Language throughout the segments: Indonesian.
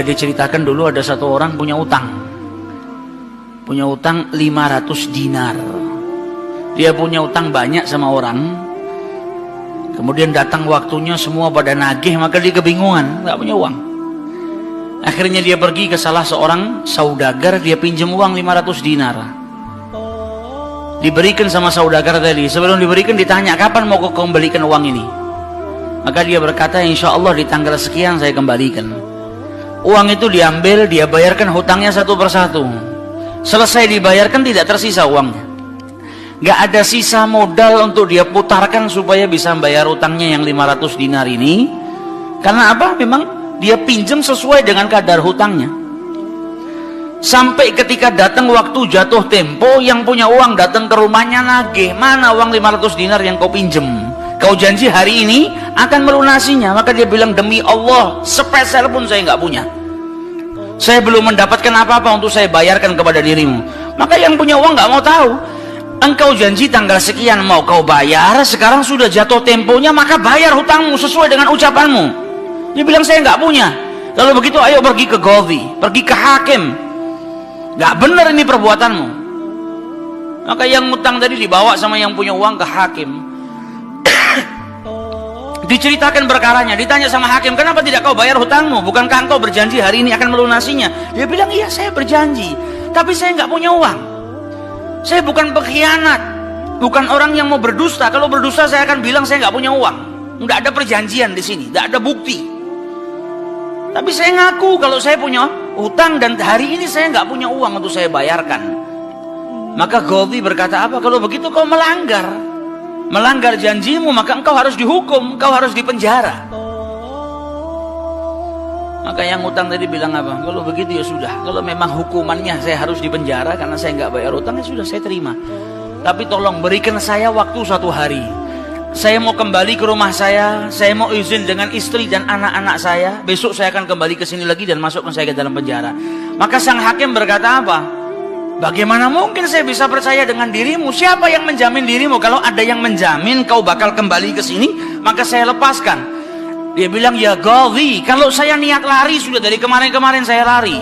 Diceritakan dulu ada satu orang punya utang 500 dinar. Dia punya utang banyak sama orang, kemudian datang waktunya semua pada nagih, maka dia kebingungan, nggak punya uang. Akhirnya dia pergi ke salah seorang saudagar, dia pinjam uang 500 dinar. Diberikan sama saudagar tadi. Sebelum diberikan ditanya, kapan mau kau kembalikan uang ini? Maka dia berkata, insya Allah di tanggal sekian saya kembalikan. Uang itu diambil, dia bayarkan hutangnya satu persatu. Selesai dibayarkan tidak tersisa uangnya. Gak ada sisa modal untuk dia putarkan supaya bisa membayar utangnya yang 500 dinar ini. Karena apa? Memang dia pinjam sesuai dengan kadar hutangnya. Sampai ketika datang waktu jatuh tempo, yang punya uang datang ke rumahnya nagih, mana uang 500 dinar yang kau pinjam? Kau janji hari ini akan melunasinya. Maka dia bilang, demi Allah sepeser pun saya nggak punya. Saya belum mendapatkan apa-apa untuk saya bayarkan kepada dirimu. Maka yang punya uang nggak mau tahu. Engkau janji tanggal sekian mau kau bayar, sekarang sudah jatuh temponya, maka bayar hutangmu sesuai dengan ucapanmu. Dia bilang, saya nggak punya. Kalau begitu ayo pergi ke Qadhi, pergi ke hakim. Nggak benar ini perbuatanmu. Maka yang utang tadi dibawa sama yang punya uang ke hakim. Diceritakan perkaranya, ditanya sama hakim, kenapa tidak kau bayar hutangmu? Bukankah engkau berjanji hari ini akan melunasinya? Dia bilang, iya saya berjanji, tapi saya nggak punya uang. Saya bukan pengkhianat, bukan orang yang mau berdusta. Kalau berdusta saya akan bilang saya nggak punya uang. Nggak ada perjanjian di sini, nggak ada bukti. Tapi saya ngaku kalau saya punya hutang dan hari ini saya nggak punya uang untuk saya bayarkan. Maka Qadhi berkata, apa? Kalau begitu kau melanggar janjimu, maka engkau harus dihukum, engkau harus dipenjara. Maka yang utang tadi bilang apa? Kalau begitu ya sudah, kalau memang hukumannya saya harus dipenjara karena saya nggak bayar utang, ya sudah saya terima. Tapi tolong berikan saya waktu 1 hari. Saya mau kembali ke rumah saya mau izin dengan istri dan anak-anak saya. Besok saya akan kembali ke sini lagi dan masukkan saya ke dalam penjara. Maka sang hakim berkata apa? Bagaimana mungkin saya bisa percaya dengan dirimu? Siapa yang menjamin dirimu? Kalau ada yang menjamin kau bakal kembali ke sini, maka saya lepaskan. Dia bilang, ya Qadhi, kalau saya niat lari sudah dari kemarin-kemarin saya lari.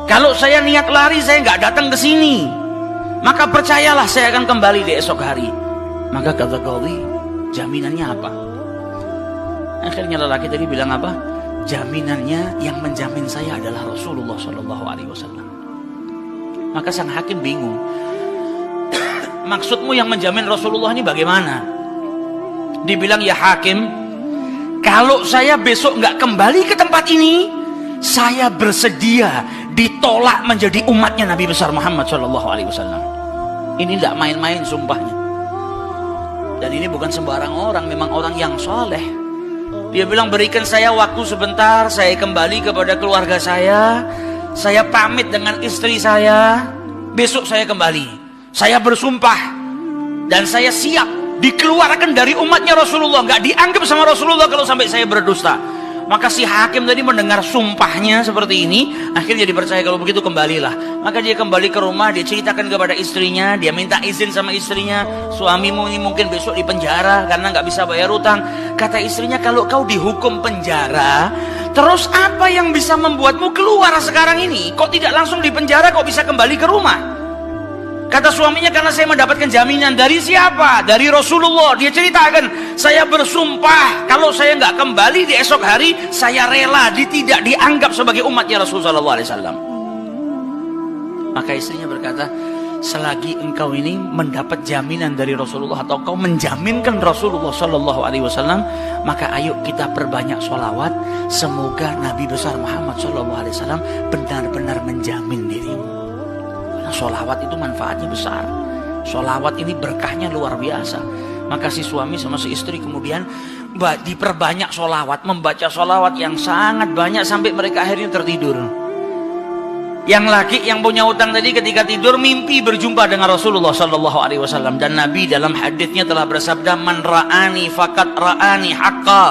Kalau saya niat lari saya nggak datang ke sini. Maka percayalah saya akan kembali di esok hari. Maka kata Qadhi, jaminannya apa? Akhirnya lelaki tadi bilang apa? Jaminannya yang menjamin saya adalah Rasulullah SAW. Maka sang hakim bingung. Maksudmu yang menjamin Rasulullah ini bagaimana? Dibilang, ya hakim, kalau saya besok nggak kembali ke tempat ini, saya bersedia ditolak menjadi umatnya Nabi besar Muhammad SAW. Ini tidak main-main sumpahnya. Dan ini bukan sembarang orang, memang orang yang soleh. Dia bilang, berikan saya waktu sebentar, saya kembali kepada keluarga saya pamit dengan istri saya, besok saya kembali. Saya bersumpah dan saya siap dikeluarkan dari umatnya Rasulullah, nggak dianggap sama Rasulullah kalau sampai saya berdusta. Maka si hakim tadi mendengar sumpahnya seperti ini, akhirnya dipercaya. Kalau begitu kembalilah. Maka dia kembali ke rumah, dia ceritakan kepada istrinya, dia minta izin sama istrinya, suamimu ini mungkin besok di penjara karena nggak bisa bayar utang. Kata istrinya, kalau kau dihukum penjara, terus apa yang bisa membuatmu keluar sekarang ini? Kok tidak langsung di penjara, kok bisa kembali ke rumah? Kata suaminya, karena saya mendapatkan jaminan. Dari siapa? Dari Rasulullah. Dia ceritakan, saya bersumpah kalau saya nggak kembali di esok hari, saya rela tidak dianggap sebagai umatnya Rasulullah SAW. Maka istrinya berkata, selagi engkau ini mendapat jaminan dari Rasulullah atau kau menjaminkan Rasulullah SAW, maka ayo kita perbanyak sholawat. Semoga Nabi besar Muhammad SAW benar-benar menjamin dirimu. Sholawat itu manfaatnya besar. Sholawat ini berkahnya luar biasa. Maka si suami sama si istri kemudian diperbanyak sholawat, membaca sholawat yang sangat banyak sampai mereka akhirnya tertidur. Yang laki yang punya utang tadi ketika tidur mimpi berjumpa dengan Rasulullah SAW. Dan Nabi dalam hadisnya telah bersabda, man ra'ani fakat ra'ani haqqa.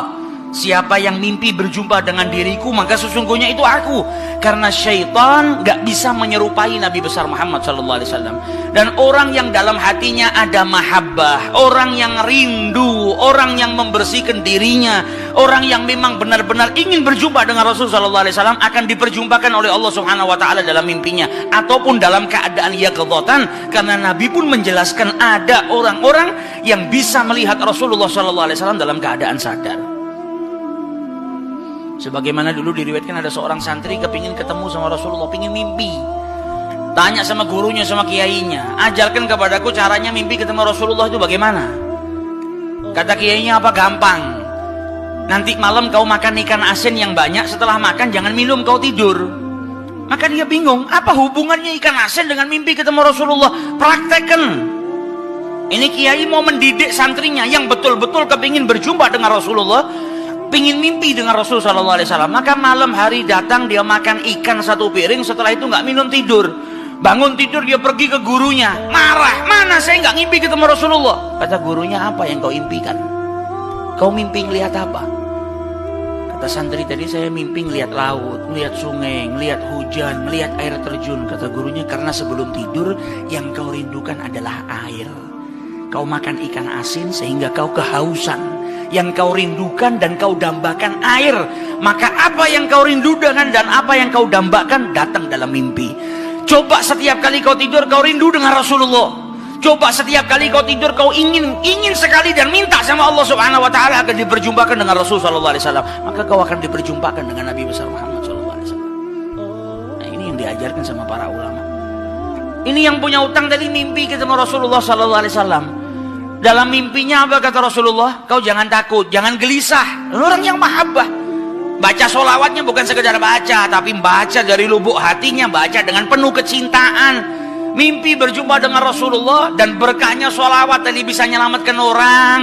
Siapa yang mimpi berjumpa dengan diriku, maka sesungguhnya itu aku. Karena syaitan gak bisa menyerupai Nabi besar Muhammad SAW. Dan orang yang dalam hatinya ada mahabbah, orang yang rindu, orang yang membersihkan dirinya, orang yang memang benar-benar ingin berjumpa dengan Rasulullah SAW, akan diperjumpakan oleh Allah Subhanahu Wa Taala dalam mimpinya ataupun dalam keadaan yaqdzatan. Karena Nabi pun menjelaskan ada orang-orang yang bisa melihat Rasulullah SAW dalam keadaan sadar. Sebagaimana dulu diriwayatkan ada seorang santri kepingin ketemu sama Rasulullah, pingin mimpi. Tanya sama gurunya, sama kiainya, ajarkan kepadaku caranya mimpi ketemu Rasulullah itu bagaimana. Kata kiainya, apa? Gampang. Nanti malam kau makan ikan asin yang banyak, setelah makan jangan minum, kau tidur. Maka dia bingung, apa hubungannya ikan asin dengan mimpi ketemu Rasulullah? Praktekkan. Ini kiai mau mendidik santrinya yang betul-betul kepingin berjumpa dengan Rasulullah, pingin mimpi dengan Rasul SAW. Maka malam hari datang, dia makan ikan satu piring, setelah itu nggak minum, tidur. Bangun tidur, dia pergi ke gurunya, marah, mana saya nggak ngimpi ketemu Rasulullah. Kata gurunya, apa yang kau impikan? Kau mimpi ngelihat apa? Kata santri tadi, saya mimpi ngelihat laut, ngelihat sungai, ngelihat hujan, ngelihat air terjun. Kata gurunya, karena sebelum tidur yang kau rindukan adalah air. Kau makan ikan asin sehingga kau kehausan. Yang kau rindukan dan kau dambakan air. Maka apa yang kau rindukan dan apa yang kau dambakan datang dalam mimpi. Coba setiap kali kau tidur kau rindu dengan Rasulullah. Coba setiap kali kau tidur kau ingin sekali dan minta sama Allah Subhanahu Wa Taala agar diperjumpakan dengan Rasul Sallallahu Alaihi Wasallam. Maka kau akan diperjumpakan dengan Nabi besar Muhammad Sallallahu Alaihi Wasallam. Nah, ini yang diajarkan sama para ulama. Ini yang punya utang tadi mimpi ketemu Rasulullah Sallallahu Alaihi Wasallam. Dalam mimpinya apa kata Rasulullah? Kau jangan takut, jangan gelisah. Orang yang mahabbah, baca sholawatnya bukan sekedar baca, tapi baca dari lubuk hatinya, baca dengan penuh kecintaan. Mimpi berjumpa dengan Rasulullah dan berkahnya sholawat tadi bisa menyelamatkan orang,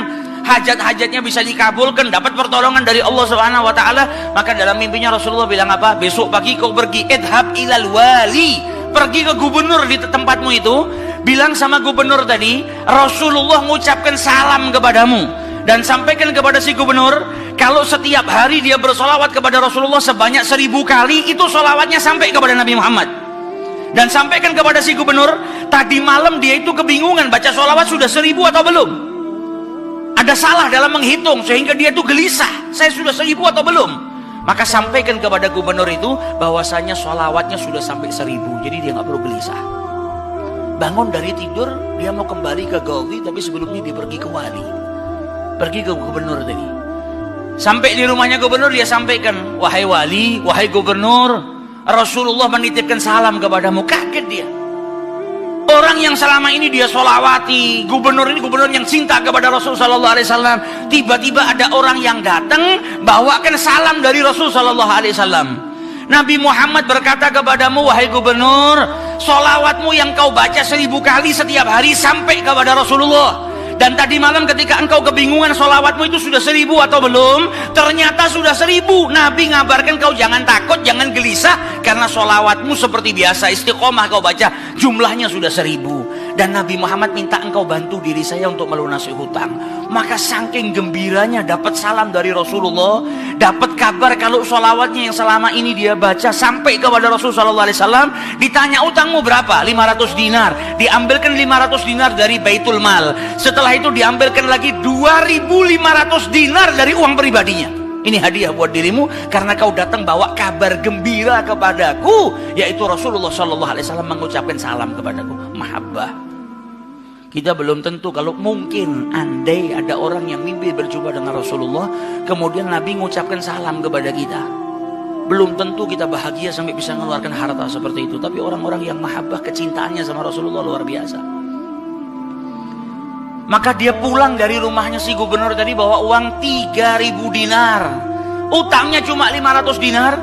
hajat-hajatnya bisa dikabulkan, dapat pertolongan dari Allah Subhanahu Wa Taala. Maka dalam mimpinya Rasulullah bilang apa? Besok pagi kau pergi, idhab ilal wali, pergi ke gubernur di tempatmu itu. Bilang sama gubernur tadi, Rasulullah mengucapkan salam kepadamu. Dan sampaikan kepada si gubernur, kalau setiap hari dia bersolawat kepada Rasulullah sebanyak 1000 kali, itu solawatnya sampai kepada Nabi Muhammad. Dan sampaikan kepada si gubernur, tadi malam dia itu kebingungan, baca solawat sudah 1000 atau belum. Ada salah dalam menghitung, sehingga dia itu gelisah, saya sudah 1000 atau belum. Maka sampaikan kepada gubernur itu, bahwasanya solawatnya sudah sampai 1000, jadi dia nggak perlu gelisah. Bangun dari tidur, dia mau kembali ke Gaudi, tapi sebelumnya dia pergi ke wali, pergi ke gubernur tadi. Sampai di rumahnya gubernur, dia sampaikan, wahai wali, wahai gubernur, Rasulullah menitipkan salam kepadamu. Kaget dia. Orang yang selama ini dia solawati, gubernur ini gubernur yang cinta kepada Rasul Sallallahu Alaihi Wasallam, tiba-tiba ada orang yang datang bawakan salam dari Rasul Sallallahu Alaihi Wasallam. Nabi Muhammad berkata kepadamu, wahai gubernur, solawatmu yang kau baca 1000 kali setiap hari sampai kepada Rasulullah. Dan tadi malam ketika engkau kebingungan solawatmu itu sudah 1000 atau belum, ternyata sudah 1000. Nabi ngabarkan kau jangan takut, jangan gelisah, karena solawatmu seperti biasa, istiqomah kau baca, jumlahnya sudah 1000. Dan Nabi Muhammad minta engkau bantu diri saya untuk melunasi hutang. Maka saking gembiranya dapat salam dari Rasulullah, dapat kabar kalau solawatnya yang selama ini dia baca sampai kepada Rasul Sallallahu Alaihi Wasallam. Ditanya utangmu berapa? 500 dinar. Diambilkan 500 dinar dari Baitul Mal. Setelah itu diambilkan lagi 2500 dinar dari uang pribadinya. Ini hadiah buat dirimu karena kau datang bawa kabar gembira kepadaku, yaitu Rasulullah Sallallahu Alaihi Wasallam mengucapkan salam kepadaku. Mahabbah. Kita belum tentu, kalau mungkin andai ada orang yang mimpi berjumpa dengan Rasulullah, kemudian Nabi mengucapkan salam kepada kita, belum tentu kita bahagia sampai bisa mengeluarkan harta seperti itu. Tapi orang-orang yang mahabbah, kecintaannya sama Rasulullah luar biasa. Maka dia pulang dari rumahnya si gubernur tadi bawa uang 3000 dinar. Utangnya cuma 500 dinar.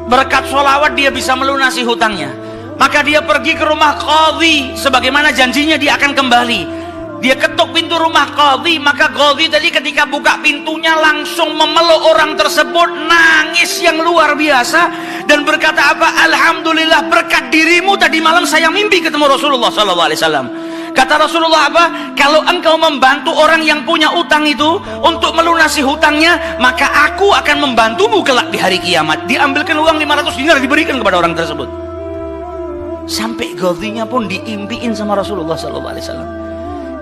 Berkat sholawat dia bisa melunasi hutangnya. Maka dia pergi ke rumah qadhi, sebagaimana janjinya dia akan kembali. Dia ketuk pintu rumah qadhi, maka qadhi tadi ketika buka pintunya langsung memeluk orang tersebut, nangis yang luar biasa dan berkata apa? Alhamdulillah, berkat dirimu tadi malam saya mimpi ketemu Rasulullah Sallallahu Alaihi Wasallam. Kata Rasulullah apa? Kalau engkau membantu orang yang punya utang itu untuk melunasi hutangnya, maka aku akan membantumu kelak di hari kiamat. Diambilkan uang 500 dinar, diberikan kepada orang tersebut. Sampai Ghadhinya pun diimpiin sama Rasulullah SAW.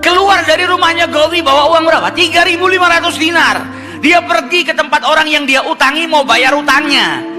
Keluar dari rumahnya Ghadhi bawa uang berapa? 3.500 dinar. Dia pergi ke tempat orang yang dia utangi mau bayar utangnya.